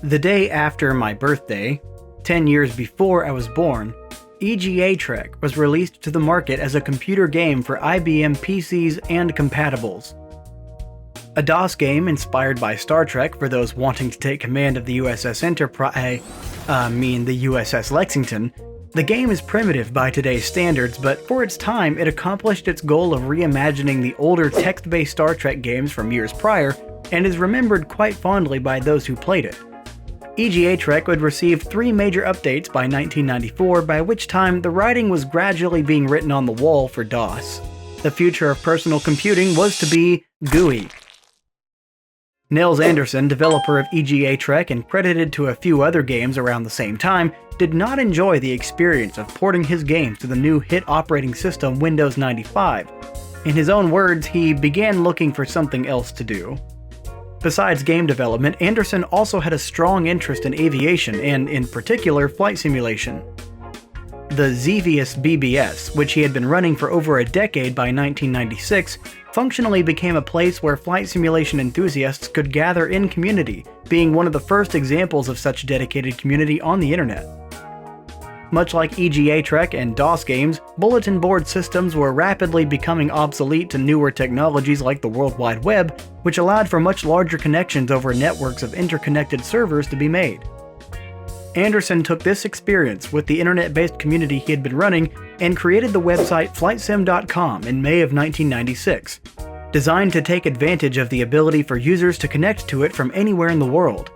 The day after my birthday, 10 years before I was born, EGA Trek was released to the market as a computer game for IBM PCs and compatibles. A DOS game inspired by Star Trek for those wanting to take command of the USS the USS Lexington, the game is primitive by today's standards, but for its time it accomplished its goal of reimagining the older text-based Star Trek games from years prior, and is remembered quite fondly by those who played it. EGA Trek would receive 3 major updates by 1994, by which time the writing was gradually being written on the wall for DOS. The future of personal computing was to be GUI. Nils Anderson, developer of EGA Trek and credited to a few other games around the same time, did not enjoy the experience of porting his games to the new hit operating system Windows 95. In his own words, he began looking for something else to do. Besides game development, Anderson also had a strong interest in aviation and, in particular, flight simulation. The Xevious BBS, which he had been running for over a decade by 1996, functionally became a place where flight simulation enthusiasts could gather in community, being one of the first examples of such dedicated community on the internet. Much like EGA Trek and DOS games, bulletin board systems were rapidly becoming obsolete to newer technologies like the World Wide Web, which allowed for much larger connections over networks of interconnected servers to be made. Anderson took this experience with the internet-based community he had been running and created the website FlightSim.com in May of 1996, designed to take advantage of the ability for users to connect to it from anywhere in the world.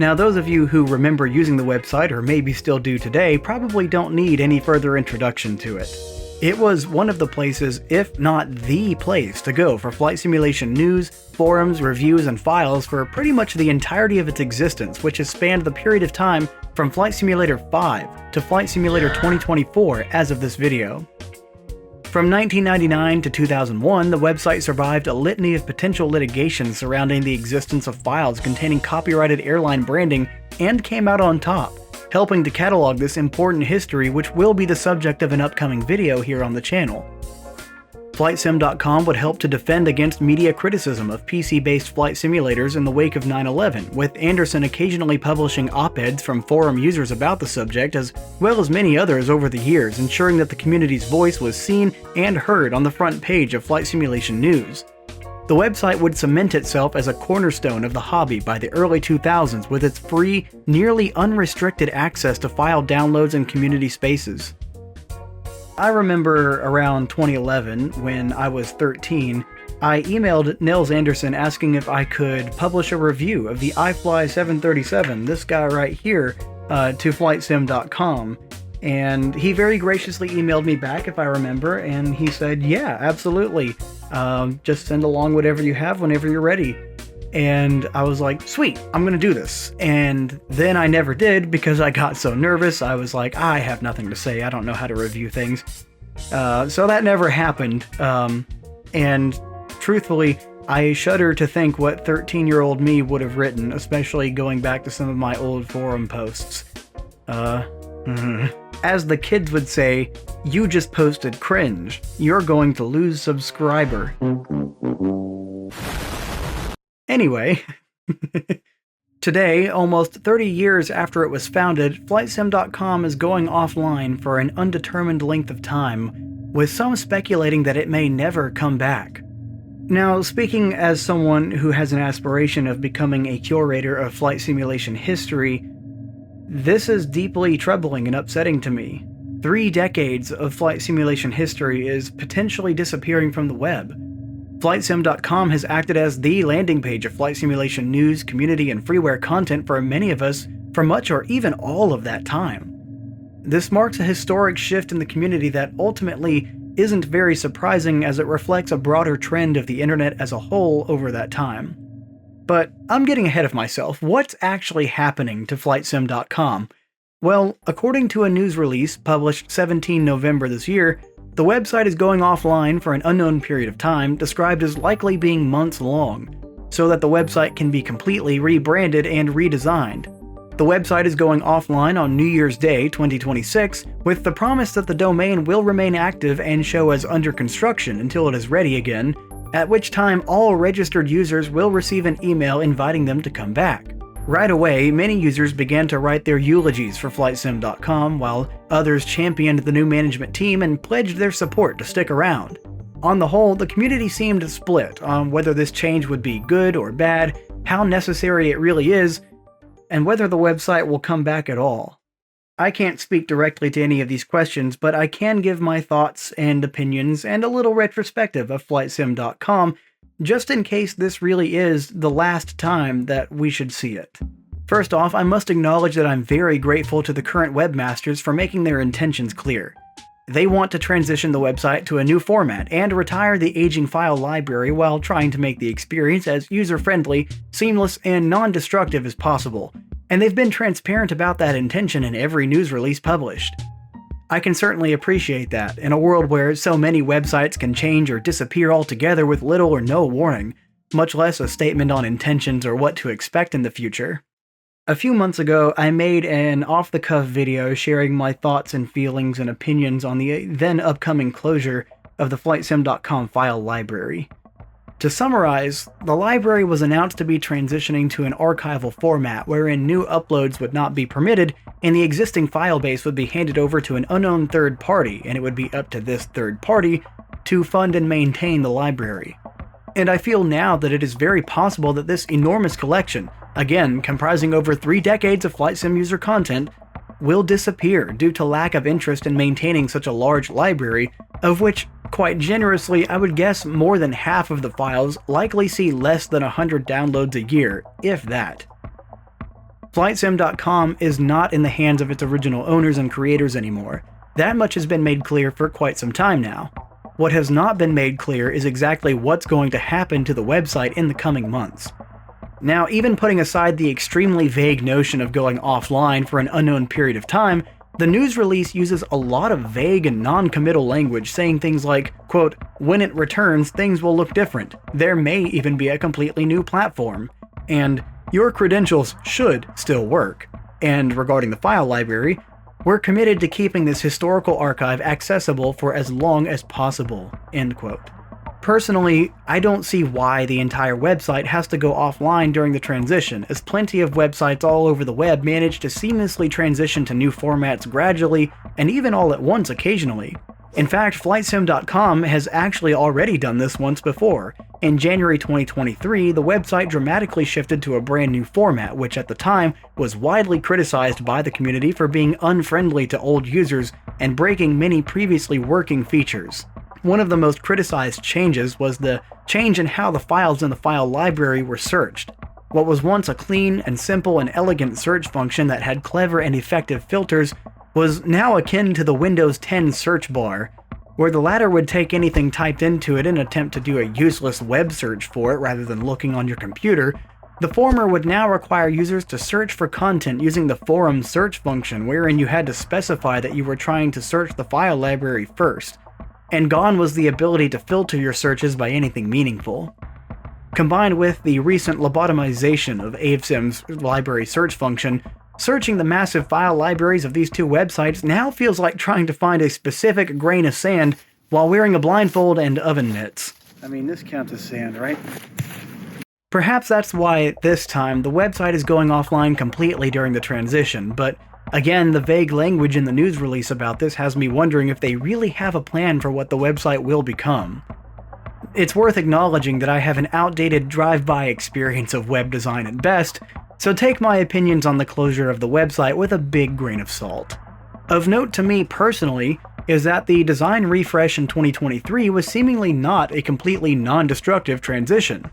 Now, those of you who remember using the website, or maybe still do today, probably don't need any further introduction to it. It was one of the places, if not the place, to go for flight simulation news, forums, reviews, and files for pretty much the entirety of its existence, which has spanned the period of time from Flight Simulator 5 to Flight Simulator 2024 as of this video. From 1999 to 2001, the website survived a litany of potential litigation surrounding the existence of files containing copyrighted airline branding, and came out on top, helping to catalog this important history, which will be the subject of an upcoming video here on the channel. FlightSim.com would help to defend against media criticism of PC-based flight simulators in the wake of 9/11, with Anderson occasionally publishing op-eds from forum users about the subject, as well as many others over the years, ensuring that the community's voice was seen and heard on the front page of flight simulation news. The website would cement itself as a cornerstone of the hobby by the early 2000s with its free, nearly unrestricted access to file downloads and community spaces. I remember around 2011, when I was 13, I emailed Nils Anderson asking if I could publish a review of the iFly 737, this guy right here, to FlightSim.com. And he very graciously emailed me back, if I remember, and he said, yeah, absolutely. Just send along whatever you have whenever you're ready. And I was like, sweet, I'm gonna do this. And then I never did because I got so nervous. I was like, I have nothing to say. I don't know how to review things. So that never happened. And truthfully, I shudder to think what 13-year-old me would have written, especially going back to some of my old forum posts. As the kids would say, you just posted cringe. You're going to lose subscriber. Anyway, today, almost 30 years after it was founded, FlightSim.com is going offline for an undetermined length of time, with some speculating that it may never come back. Now, speaking as someone who has an aspiration of becoming a curator of flight simulation history, this is deeply troubling and upsetting to me. 3 decades of flight simulation history is potentially disappearing from the web. FlightSim.com has acted as the landing page of flight simulation news, community, and freeware content for many of us for much or even all of that time. This marks a historic shift in the community that ultimately isn't very surprising, as it reflects a broader trend of the internet as a whole over that time. But I'm getting ahead of myself. What's actually happening to FlightSim.com? Well, according to a news release published 17 November this year, the website is going offline for an unknown period of time, described as likely being months long, so that the website can be completely rebranded and redesigned. The website is going offline on New Year's Day 2026, with the promise that the domain will remain active and show as under construction until it is ready again, at which time all registered users will receive an email inviting them to come back. Right away, many users began to write their eulogies for FlightSim.com, while others championed the new management team and pledged their support to stick around. On the whole, the community seemed split on whether this change would be good or bad, how necessary it really is, and whether the website will come back at all. I can't speak directly to any of these questions, but I can give my thoughts and opinions and a little retrospective of FlightSim.com, just in case this really is the last time that we should see it. First off, I must acknowledge that I'm very grateful to the current webmasters for making their intentions clear. They want to transition the website to a new format and retire the aging file library while trying to make the experience as user-friendly, seamless, and non-destructive as possible, and they've been transparent about that intention in every news release published. I can certainly appreciate that, in a world where so many websites can change or disappear altogether with little or no warning, much less a statement on intentions or what to expect in the future. A few months ago, I made an off-the-cuff video sharing my thoughts and feelings and opinions on the then upcoming closure of the FlightSim.com file library. To summarize, the library was announced to be transitioning to an archival format wherein new uploads would not be permitted, and the existing file base would be handed over to an unknown third party, and it would be up to this third party to fund and maintain the library. And I feel now that it is very possible that this enormous collection, again comprising over 3 decades of Flight Sim user content, will disappear due to lack of interest in maintaining such a large library, of which, quite generously, I would guess more than half of the files likely see less than 100 downloads a year, if that. FlightSim.com is not in the hands of its original owners and creators anymore. That much has been made clear for quite some time now. What has not been made clear is exactly what's going to happen to the website in the coming months. Now, even putting aside the extremely vague notion of going offline for an unknown period of time, the news release uses a lot of vague and non-committal language, saying things like, quote, "When it returns, things will look different. There may even be a completely new platform," and "Your credentials should still work." And regarding the file library, "We're committed to keeping this historical archive accessible for as long as possible," end quote. Personally, I don't see why the entire website has to go offline during the transition, as plenty of websites all over the web manage to seamlessly transition to new formats gradually, and even all at once occasionally. In fact, FlightSim.com has actually already done this once before. In January 2023, the website dramatically shifted to a brand new format, which at the time was widely criticized by the community for being unfriendly to old users and breaking many previously working features. One of the most criticized changes was the change in how the files in the file library were searched. What was once a clean and simple and elegant search function that had clever and effective filters was now akin to the Windows 10 search bar, where the latter would take anything typed into it and attempt to do a useless web search for it rather than looking on your computer. The former would now require users to search for content using the forum search function, wherein you had to specify that you were trying to search the file library first. And gone was the ability to filter your searches by anything meaningful. Combined with the recent lobotomization of AveSim's library search function, searching the massive file libraries of these two websites now feels like trying to find a specific grain of sand while wearing a blindfold and oven mitts. I mean, this counts as sand, right? Perhaps that's why, this time, the website is going offline completely during the transition, but again, the vague language in the news release about this has me wondering if they really have a plan for what the website will become. It's worth acknowledging that I have an outdated drive-by experience of web design at best, so take my opinions on the closure of the website with a big grain of salt. Of note to me personally is that the design refresh in 2023 was seemingly not a completely non-destructive transition.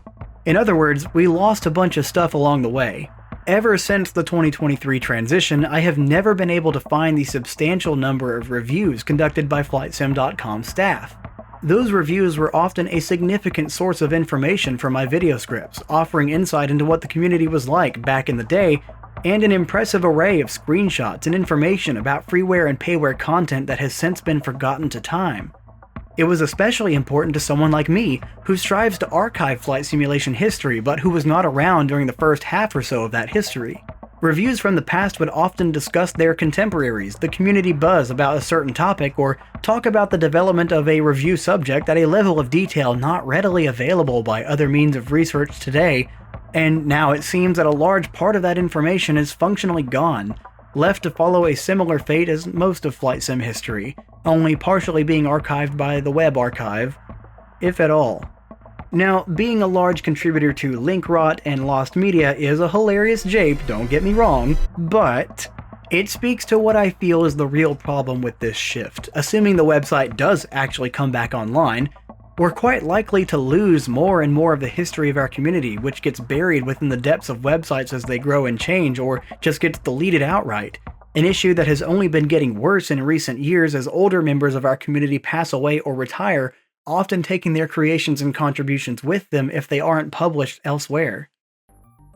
In other words, we lost a bunch of stuff along the way. Ever since the 2023 transition, I have never been able to find the substantial number of reviews conducted by FlightSim.com staff. Those reviews were often a significant source of information for my video scripts, offering insight into what the community was like back in the day, and an impressive array of screenshots and information about freeware and payware content that has since been forgotten to time. It was especially important to someone like me, who strives to archive flight simulation history but who was not around during the first half or so of that history. Reviews from the past would often discuss their contemporaries, the community buzz about a certain topic, or talk about the development of a review subject at a level of detail not readily available by other means of research today, And now it seems that a large part of that information is functionally gone, left to follow a similar fate as most of flight sim history, only partially being archived by the web archive, if at all. Now, being a large contributor to link rot and lost media is a hilarious jape, don't get me wrong, but it speaks to what I feel is the real problem with this shift. Assuming the website does actually come back online, we're quite likely to lose more and more of the history of our community, which gets buried within the depths of websites as they grow and change, or just gets deleted outright. An issue that has only been getting worse in recent years as older members of our community pass away or retire, often taking their creations and contributions with them if they aren't published elsewhere.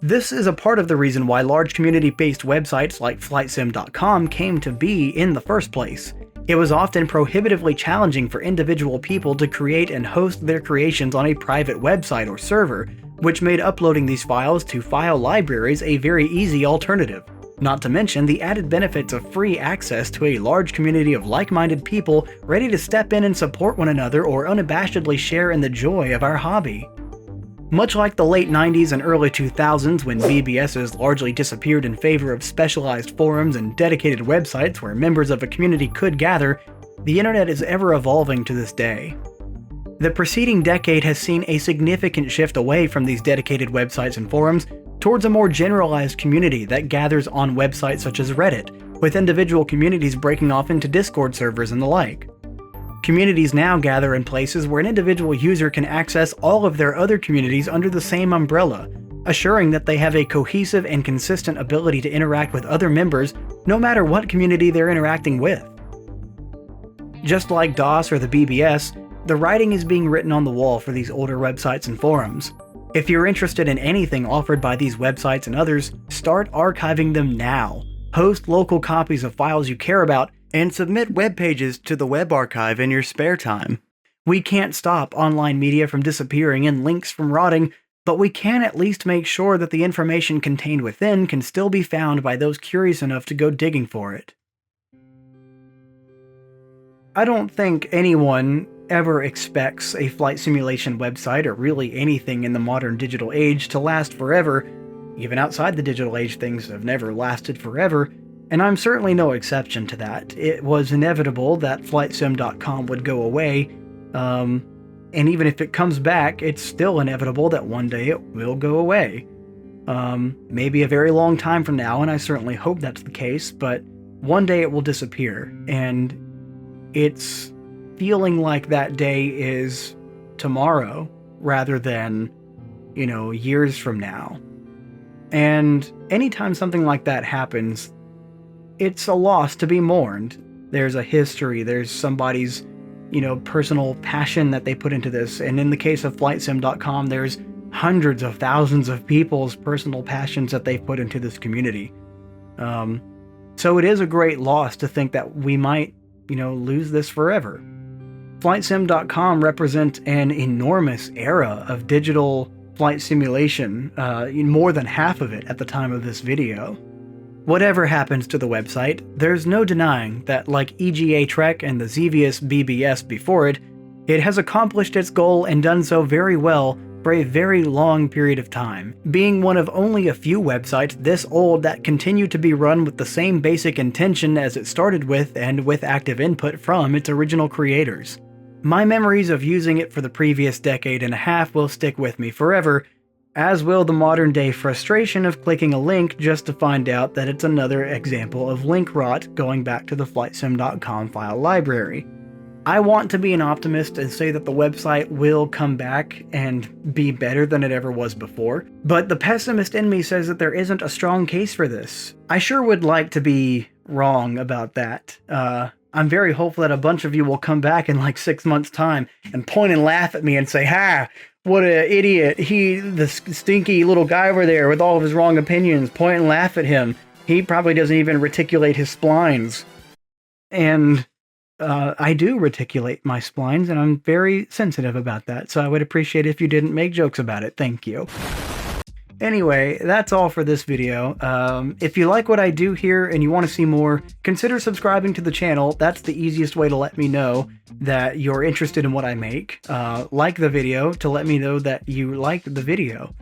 This is a part of the reason why large community-based websites like FlightSim.com came to be in the first place. It was often prohibitively challenging for individual people to create and host their creations on a private website or server, which made uploading these files to file libraries a very easy alternative. Not to mention the added benefits of free access to a large community of like-minded people ready to step in and support one another or unabashedly share in the joy of our hobby. Much like the late 90s and early 2000s when BBSs largely disappeared in favor of specialized forums and dedicated websites where members of a community could gather, the internet is ever evolving to this day. The preceding decade has seen a significant shift away from these dedicated websites and forums towards a more generalized community that gathers on websites such as Reddit, with individual communities breaking off into Discord servers and the like. Communities now gather in places where an individual user can access all of their other communities under the same umbrella, assuring that they have a cohesive and consistent ability to interact with other members no matter what community they're interacting with. Just like DOS or the BBS, the writing is being written on the wall for these older websites and forums. If you're interested in anything offered by these websites and others, start archiving them now. Host local copies of files you care about, and submit web pages to the web archive in your spare time. We can't stop online media from disappearing and links from rotting, but we can at least make sure that the information contained within can still be found by those curious enough to go digging for it. I don't think anyone ever expects a flight simulation website, or really anything in the modern digital age, to last forever. Even outside the digital age, things have never lasted forever, and I'm certainly no exception to that. It was inevitable that FlightSim.com would go away, and even if it comes back, it's still inevitable that one day it will go away. Maybe a very long time from now, and I certainly hope that's the case, but one day it will disappear, and it's feeling like that day is tomorrow rather than, years from now. And anytime something like that happens, it's a loss to be mourned. There's a history, there's somebody's, personal passion that they put into this. And in the case of FlightSim.com, there's hundreds of thousands of people's personal passions that they've put into this community. So it is a great loss to think that we might, lose this forever. FlightSim.com represents an enormous era of digital flight simulation, more than half of it at the time of this video. Whatever happens to the website, there's no denying that, like EGA Trek and the Xevious BBS before it, it has accomplished its goal and done so very well for a very long period of time, being one of only a few websites this old that continue to be run with the same basic intention as it started with and with active input from its original creators. My memories of using it for the previous decade and a half will stick with me forever, as will the modern day frustration of clicking a link just to find out that it's another example of link rot going back to the FlightSim.com file library. I want to be an optimist and say that the website will come back and be better than it ever was before, but the pessimist in me says that there isn't a strong case for this. I sure would like to be wrong about that. I'm very hopeful that a bunch of you will come back in like 6 months' time and point and laugh at me and say, "Ha! What an idiot. The stinky little guy over there with all of his wrong opinions, point and laugh at him. He probably doesn't even reticulate his splines." And I do reticulate my splines, and I'm very sensitive about that, so I would appreciate if you didn't make jokes about it. Thank you. Anyway, that's all for this video. If you like what I do here and you want to see more, consider subscribing to the channel. That's the easiest way to let me know that you're interested in what I make. Like the video to let me know that you liked the video.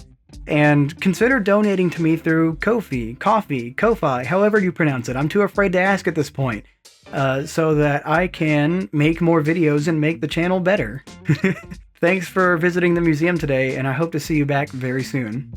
And consider donating to me through Ko-fi, however you pronounce it. I'm too afraid to ask at this point, so that I can make more videos and make the channel better. Thanks for visiting the museum today, and I hope to see you back very soon.